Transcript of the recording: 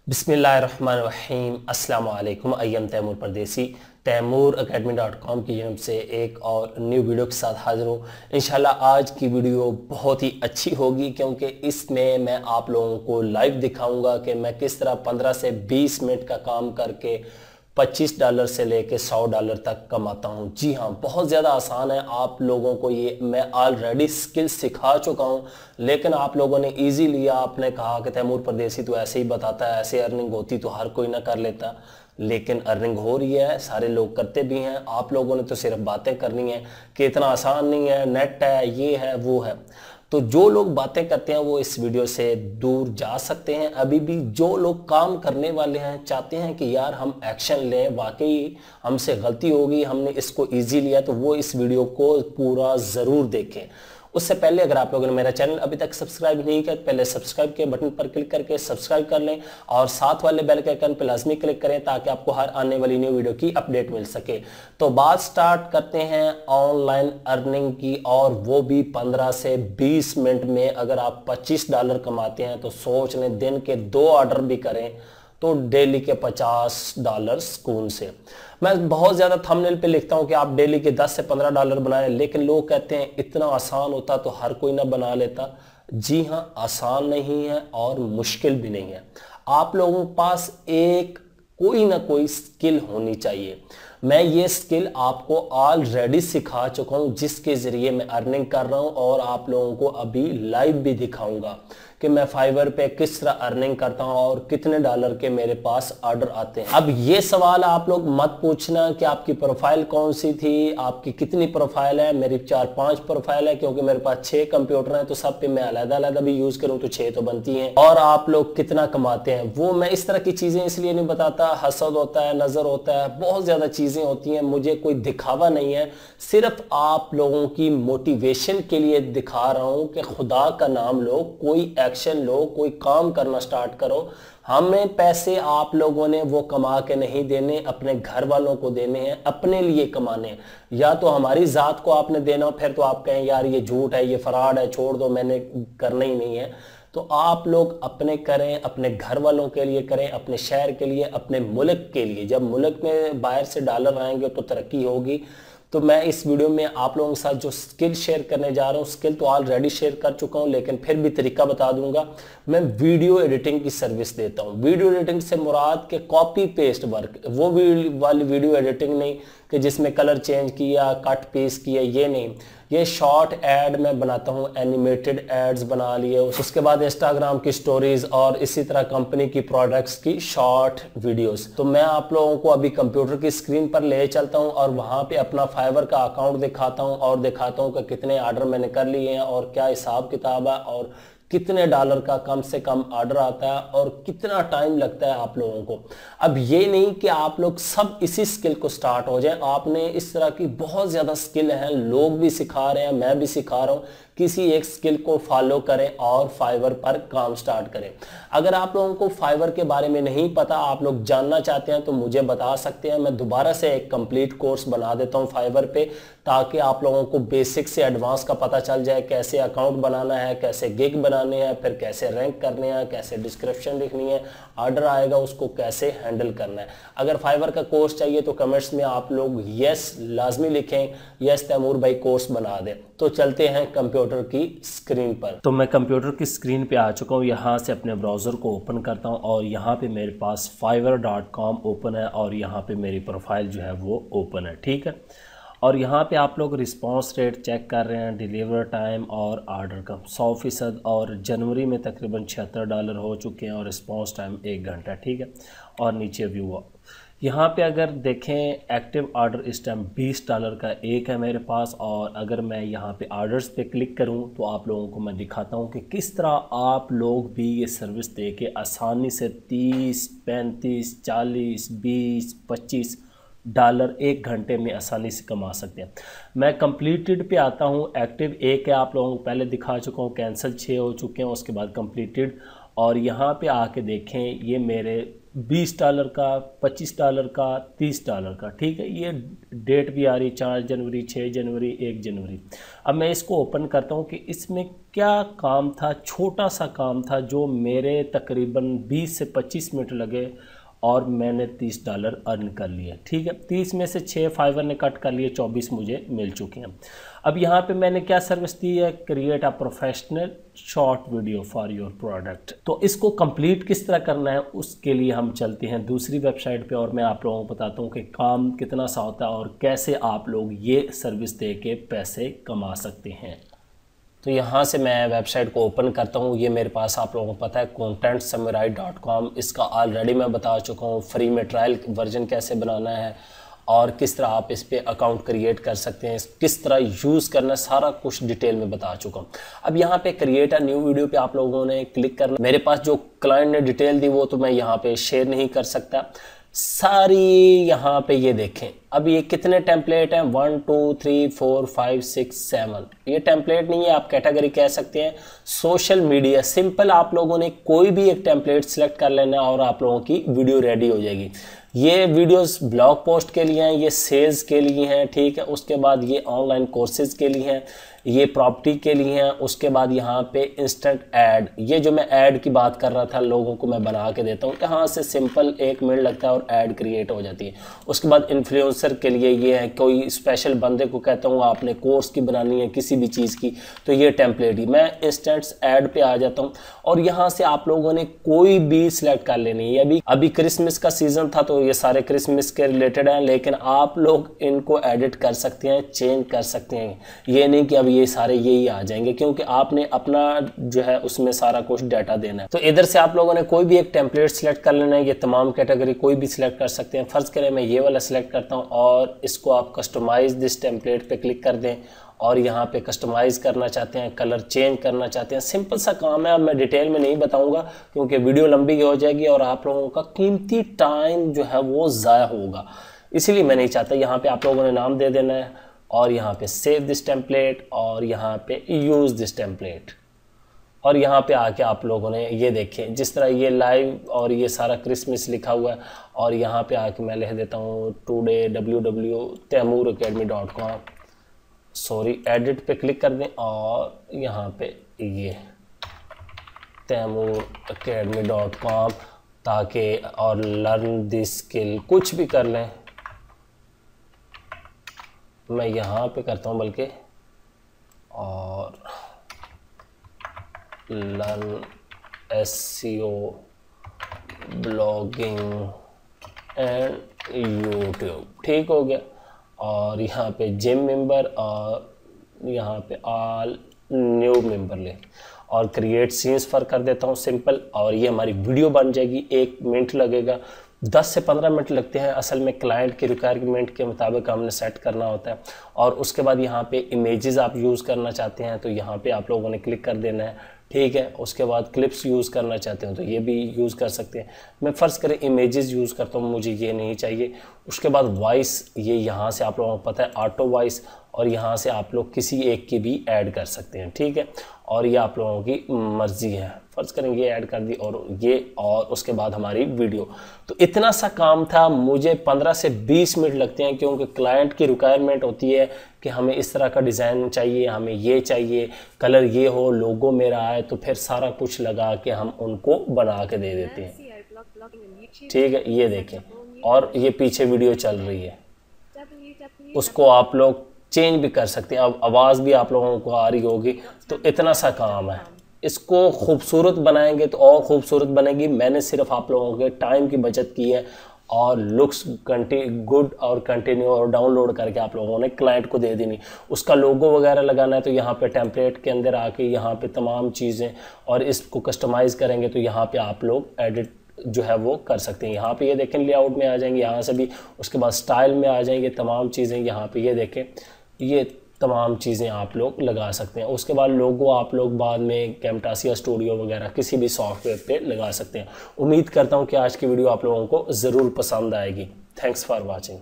बिस्मिल्लाहिर्रहमानिर्रहीम अस्सलाम वालेकुम। अय्यम तैमूर परदेसी तैमूर academy.com की जानब से एक और न्यू वीडियो के साथ हाजिर हूँ। इंशाल्लाह आज की वीडियो बहुत ही अच्छी होगी क्योंकि इसमें मैं आप लोगों को लाइव दिखाऊंगा कि मैं किस तरह 15 से 20 मिनट का काम करके $25 से लेके $100 तक कमाता हूँ। जी हाँ, बहुत ज़्यादा आसान है। आप लोगों को ये मैं ऑलरेडी स्किल सिखा चुका हूँ, लेकिन आप लोगों ने इजी लिया। आपने कहा कि तैमूर परदेसी तो ऐसे ही बताता है, ऐसे अर्निंग होती तो हर कोई ना कर लेता, लेकिन अर्निंग हो रही है, सारे लोग करते भी हैं। आप लोगों ने तो सिर्फ बातें करनी है कि इतना आसान नहीं है, नेट है, ये है, वो है। तो जो लोग बातें करते हैं वो इस वीडियो से दूर जा सकते हैं। अभी भी जो लोग काम करने वाले हैं, चाहते हैं कि यार हम एक्शन लें, वाकई हमसे गलती होगी, हमने इसको इजी लिया, तो वो इस वीडियो को पूरा ज़रूर देखें। उससे पहले अगर आप लोगों ने मेरा चैनल अभी तक सब्सक्राइब नहीं किया तो पहले सब्सक्राइब के बटन पर क्लिक करके सब्सक्राइब कर लें और साथ वाले बेल के आइकन पर लाजमी क्लिक करें ताकि आपको हर आने वाली न्यू वीडियो की अपडेट मिल सके। तो बात स्टार्ट करते हैं ऑनलाइन अर्निंग की, और वो भी 15 से 20 मिनट में। अगर आप $25 कमाते हैं तो सोच लें दिन के 2 ऑर्डर भी करें तो डेली के $50 सुकून से। मैं बहुत ज़्यादा थंबनेल पे लिखता हूँ कि आप डेली के 10 से $15 बनाएं, लेकिन लोग कहते हैं इतना आसान होता तो हर कोई ना बना लेता। जी हाँ, आसान नहीं है और मुश्किल भी नहीं है। आप लोगों के पास एक कोई ना कोई स्किल होनी चाहिए। मैं ये स्किल आपको ऑलरेडी सिखा चुका हूँ जिसके ज़रिए मैं अर्निंग कर रहा हूँ, और आप लोगों को अभी लाइव भी दिखाऊंगा कि मैं फाइवर पे किस तरह अर्निंग करता हूँ और कितने डॉलर के मेरे पास ऑर्डर आते हैं। अब ये सवाल आप लोग मत पूछना कि आपकी प्रोफाइल कौन सी थी, आपकी कितनी प्रोफाइल है। मेरी 4-5 प्रोफाइल है क्योंकि मेरे पास 6 कंप्यूटर हैं, तो सब पे मैं अलग-अलग भी यूज करूँ तो 6 तो बनती हैं। और आप लोग कितना कमाते हैं वो मैं इस तरह की चीजें इसलिए नहीं बताता। हसद होता है, नजर होता है, बहुत ज्यादा चीजें होती हैं। मुझे कोई दिखावा नहीं है, सिर्फ आप लोगों की मोटिवेशन के लिए दिखा रहा हूं कि खुदा का नाम लो, कोई एक्शन लो, कोई काम करना स्टार्ट करो। हमें पैसे आप लोगों ने वो कमा के नहीं देने, अपने घर वालों को देने हैं, अपने लिए कमाने हैं। या तो हमारी जात को आपने देना हो, फिर तो आप कहें यार ये झूठ है, ये फ्रॉड है, छोड़ दो, मैंने करना ही नहीं है। तो आप लोग अपने करें, अपने घर वालों के लिए करें, अपने शहर के लिए, अपने मुल्क के लिए। जब मुल्क में बाहर से डॉलर आएंगे तो तरक्की होगी। तो मैं इस वीडियो में आप लोगों के साथ जो स्किल शेयर करने जा रहा हूँ, स्किल तो ऑलरेडी शेयर कर चुका हूँ, लेकिन फिर भी तरीका बता दूंगा। मैं वीडियो एडिटिंग की सर्विस देता हूँ। वीडियो एडिटिंग से मुराद के कॉपी पेस्ट वर्क, वो वाली वीडियो एडिटिंग नहीं कि जिसमें कलर चेंज किया, कट पेस्ट किया, ये नहीं। ये शॉर्ट एड मैं बनाता हूँ, एनिमेटेड एड्स बना लिए, उसके बाद इंस्टाग्राम की स्टोरीज और इसी तरह कंपनी की प्रोडक्ट्स की शॉर्ट वीडियोस। तो मैं आप लोगों को अभी कंप्यूटर की स्क्रीन पर ले चलता हूँ और वहां पे अपना फाइवर का अकाउंट दिखाता हूँ और दिखाता हूँ कि कितने ऑर्डर मैंने कर लिए हैं और क्या हिसाब किताब है और कितने डॉलर का कम से कम ऑर्डर आता है और कितना टाइम लगता है आप लोगों को। अब ये नहीं कि आप लोग सब इसी स्किल को स्टार्ट हो जाए। आपने इस तरह की बहुत ज़्यादा स्किल हैं, लोग भी सिखा रहे हैं, मैं भी सिखा रहा हूँ। किसी एक स्किल को फॉलो करें और फाइवर पर काम स्टार्ट करें। अगर आप लोगों को फाइवर के बारे में नहीं पता, आप लोग जानना चाहते हैं तो मुझे बता सकते हैं। मैं दोबारा से एक कंप्लीट कोर्स बना देता हूं फाइवर पे, ताकि आप लोगों को बेसिक से एडवांस का पता चल जाए, कैसे अकाउंट बनाना है, कैसे गिग बनाने हैं, फिर कैसे रैंक करने हैं, कैसे डिस्क्रिप्शन लिखनी है, ऑर्डर आएगा उसको कैसे हैंडल करना है। अगर फाइवर का कोर्स चाहिए तो कमेंट्स में आप लोग यस लाजमी लिखें, यस तैमूर भाई कोर्स बना दे। तो चलते हैं कंप्यूटर की स्क्रीन पर। तो मैं कंप्यूटर की स्क्रीन पे आ चुका हूँ। यहाँ से अपने ब्राउज़र को ओपन करता हूँ और यहाँ पे मेरे पास fiverr.com ओपन है और यहाँ पे मेरी प्रोफाइल जो है वो ओपन है, ठीक है। और यहाँ पे आप लोग रिस्पांस रेट चेक कर रहे हैं, डिलीवर टाइम और ऑर्डर का 100%, और जनवरी में तकरीबन $76 हो चुके हैं और रिस्पांस टाइम 1 घंटा, ठीक है। और नीचे व्यू यहाँ पे अगर देखें, एक्टिव ऑर्डर इस टाइम $20 का एक है मेरे पास। और अगर मैं यहाँ पे ऑर्डर्स पे क्लिक करूँ तो आप लोगों को मैं दिखाता हूँ कि किस तरह आप लोग भी ये सर्विस दे के आसानी से 30, 35, 40, 20, $25 1 घंटे में आसानी से कमा सकते हैं। मैं कंप्लीटेड पे आता हूँ। एक्टिव एक है, आप लोगों को पहले दिखा चुका हूँ, कैंसिल 6 हो चुके हैं, उसके बाद कंप्लीटेड। और यहाँ पे आके देखें, ये मेरे $20 का, $25 का, $30 का, ठीक है। ये डेट भी आ रही 4 जनवरी, 6 जनवरी, 1 जनवरी। अब मैं इसको ओपन करता हूँ कि इसमें क्या काम था, छोटा सा काम था जो मेरे तकरीबन 20 से 25 मिनट लगे और मैंने $30 अर्न कर लिए, ठीक है। 30 में से 6 फाइवर ने कट कर लिए, 24 मुझे मिल चुके हैं। अब यहाँ पे मैंने क्या सर्विस दी है, create a professional short video for your product. तो इसको कंप्लीट किस तरह करना है उसके लिए हम चलते हैं दूसरी वेबसाइट पे और मैं आप लोगों को बताता हूँ कि काम कितना सा होता है और कैसे आप लोग ये सर्विस दे के पैसे कमा सकते हैं। तो यहाँ से मैं वेबसाइट को ओपन करता हूँ। ये मेरे पास आप लोगों को पता है contentsamurai.com, इसका ऑलरेडी मैं बता चुका हूँ फ्री में ट्रायल वर्जन कैसे बनाना है और किस तरह आप इस पे अकाउंट क्रिएट कर सकते हैं, किस तरह यूज़ करना है, सारा कुछ डिटेल में बता चुका हूँ। अब यहाँ पे क्रिएट अ न्यू वीडियो पे आप लोगों ने क्लिक करना। मेरे पास जो क्लाइंट ने डिटेल दी वो तो मैं यहाँ पे शेयर नहीं कर सकता सारी। यहाँ पे ये देखें, अब ये कितने टेम्पलेट हैं, 1 2 3 4 5 6 7। ये टेम्पलेट नहीं है, आप कैटेगरी कह सकते हैं सोशल मीडिया। सिंपल आप लोगों ने कोई भी एक टेम्पलेट सेलेक्ट कर लेना और आप लोगों की वीडियो रेडी हो जाएगी। ये वीडियोस ब्लॉग पोस्ट के लिए हैं, ये सेल्स के लिए हैं, ठीक है। उसके बाद ये ऑनलाइन कोर्सेज के लिए हैं, ये प्रॉपर्टी के लिए हैं। उसके बाद यहाँ पे इंस्टेंट ऐड, ये जो मैं ऐड की बात कर रहा था लोगों को मैं बना के देता हूँ, यहाँ से सिंपल 1 मिनट लगता है और ऐड क्रिएट हो जाती है। उसके बाद इन्फ्लुएंसर के लिए ये है, कोई स्पेशल बंदे को कहता हूँ आपने कोर्स की बनानी है किसी भी चीज़ की, तो ये टेम्पलेट ही। मैं इंस्टेंट ऐड पे आ जाता हूँ और यहाँ से आप लोगों ने कोई भी सिलेक्ट कर लेनी है। अभी क्रिसमस का सीज़न था तो ये सारे क्रिसमस के रिलेटेड हैं, लेकिन आप लोग इनको एडिट कर सकते हैं, चेंज कर सकते हैं। ये नहीं कि अब ये सारे यही आ जाएंगे, क्योंकि आपने अपना जो है उसमें सारा कुछ डाटा देना है। तो इधर से आप लोगों ने कोई भी एक टेम्पलेट सिलेक्ट कर लेना है। ये तमाम कैटेगरी कोई भी सिलेक्ट कर सकते हैं। फर्ज करें मैं ये वाला सिलेक्ट करता हूँ और इसको आप कस्टमाइज दिस टेम्पलेट पे क्लिक कर दें और यहाँ पे कस्टमाइज़ करना चाहते हैं, कलर चेंज करना चाहते हैं, सिंपल सा काम है। अब मैं डिटेल में नहीं बताऊंगा क्योंकि वीडियो लंबी हो जाएगी और आप लोगों का कीमती टाइम जो है वो ज़ाया होगा, इसीलिए मैं नहीं चाहता। यहाँ पे आप लोगों ने नाम दे देना है और यहाँ पे सेव दिस टेम्पलेट और यहाँ पे यूज़ दिस टेम्पलेट और यहाँ पे आके आप लोगों ने ये देखें जिस तरह ये लाइव और ये सारा क्रिसमस लिखा हुआ है और यहाँ पे आके मैं लिख देता हूँ टुडे www.tamooracademy.com, सॉरी एडिट पे क्लिक कर दें और यहाँ पे ये tamooracademy.com ताकि और लर्न दिस स्किल कुछ भी कर लें। मैं यहाँ पे करता हूँ बल्कि और learn SEO blogging and YouTube, ठीक हो गया। और यहाँ पे जिम मेंबर और यहाँ पे ऑल न्यू मेंबर ले और क्रिएट सीन्स फॉर कर देता हूँ सिंपल और ये हमारी वीडियो बन जाएगी। 1 मिनट लगेगा, 10 से 15 मिनट लगते हैं असल में, क्लाइंट के रिक्वायरमेंट के मुताबिक हमने सेट करना होता है। और उसके बाद यहाँ पे इमेजेस आप यूज़ करना चाहते हैं तो यहाँ पे आप लोगों ने क्लिक कर देना है, ठीक है। उसके बाद क्लिप्स यूज़ करना चाहते हैं तो ये भी यूज़ कर सकते हैं। मैं फ़र्ज़ करें इमेजेस यूज़ करता हूँ, मुझे ये नहीं चाहिए। उसके बाद वॉइस, ये यहाँ से आप लोगों को पता है ऑटो वॉइस और यहाँ से आप लोग किसी एक की भी ऐड कर सकते हैं, ठीक है। और ये आप लोगों की मर्ज़ी है, फ़र्ज़ करेंगे ऐड कर दी और ये और उसके बाद हमारी वीडियो। तो इतना सा काम था, मुझे 15 से 20 मिनट लगते हैं क्योंकि क्लाइंट की रिक्वायरमेंट होती है कि हमें इस तरह का डिज़ाइन चाहिए, हमें ये चाहिए, कलर ये हो, लोगो मेरा आए, तो फिर सारा कुछ लगा के हम उनको बना के दे देते हैं, ठीक है। ये देखें और ये पीछे वीडियो चल रही है, उसको आप लोग चेंज भी कर सकते हैं। अब आवाज़ भी आप लोगों को आ रही होगी। तो इतना सा काम है, इसको खूबसूरत बनाएंगे तो और खूबसूरत बनेगी। मैंने सिर्फ आप लोगों के टाइम की बचत की है और लुक्स गुड और कंटिन्यू और डाउनलोड करके आप लोगों ने क्लाइंट को दे देनी। उसका लोगो वगैरह लगाना है तो यहाँ पे टेम्पलेट के अंदर आके यहाँ पे तमाम चीज़ें और इसको कस्टमाइज़ करेंगे तो यहाँ पे आप लोग एडिट जो है वो कर सकते हैं। यहाँ पे ये देखें लेआउट में आ जाएंगे, यहाँ से भी उसके बाद स्टाइल में आ जाएंगे, तमाम चीज़ें यहाँ पे ये देखें, ये तमाम चीज़ें आप लोग लगा सकते हैं। उसके बाद लोगो आप लोग बाद में कैमटासी स्टूडियो वगैरह किसी भी सॉफ्टवेयर पे लगा सकते हैं। उम्मीद करता हूँ कि आज की वीडियो आप लोगों को ज़रूर पसंद आएगी। Thanks for watching.